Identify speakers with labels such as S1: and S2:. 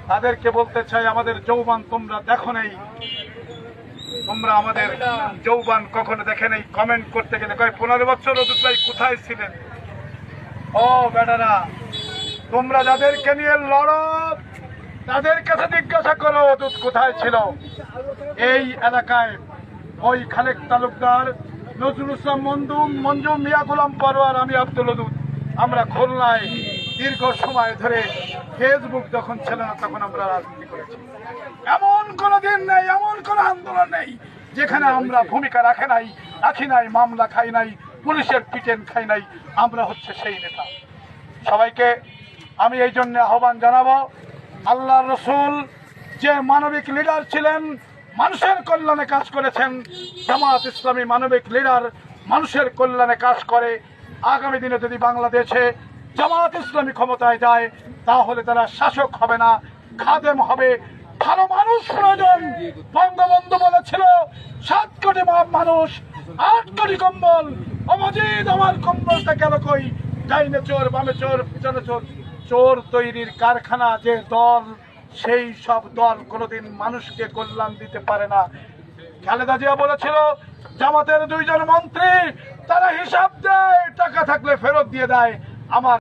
S1: তাদেরকে বলতে চাই, আমাদের যৌবন তোমরা দেখো নাই, তোমরা আমাদের যৌবন কখনো দেখে নেই। কমেন্ট করতে গেলে কয় 15 বছর অদূত ভাই কোথায় ছিলেন? ও বেটারা, তোমরা যাদেরকে নিয়ে লড়ো তাদের কাছে জিজ্ঞাসা করো অদূত কোথায় ছিল। এই এলাকায় ওই খালেক তালুকদার, নজরুল ইসলাম মঞ্জু, মিয়া গোলাম পরোয়ার, আমি আব্দুল অদূত, আমরা খুলনায় দীর্ঘ সময় ধরে, ফেসবুক যখন ছিল না তখন আমরা রাজনীতি করেছি। এমন কোনো দিন নেই, এমন কোনো আন্দোলন নেই যেখানে আমরা ভূমিকা রাখি নাই, মামলা খাই নাই, পুলিশের পিটেন খাই নাই। আমরা হচ্ছে সেই নেতা। সবাইকে আমি এই জন্য আহ্বান জানাবো, আল্লাহ রসুল যে মানবিক লিডার ছিলেন, মানুষের কল্যাণে কাজ করেছেন, জামাত ইসলামী মানবিক লিডার, মানুষের কল্যাণে কাজ করে। আগামী দিনে যদি বাংলাদেশে জামাত ইসলামী ক্ষমতায় যায় তাহলে তারা শাসক হবে না, খাদেম হবে। ভালো মানুষ প্রয়োজন। বঙ্গবন্ধু বলেছিল 7 কোটি মানুষ, 8 কোটি কম্বল। অমজিদ আমার কম্বলটা গেল কই? ডাইনে চোর, বামে চোর, পিছনে চোর। চোর তৈরির কারখানা যে দল, সেই সব দল কোনোদিন মানুষকে কল্যাণ দিতে পারে না। খালেদা জিয়া বলেছিল জামাতের 2 জন মন্ত্রী, তারা হিসাব দেয়, টাকা থাকলে ফেরত দিয়ে দেয়। আমার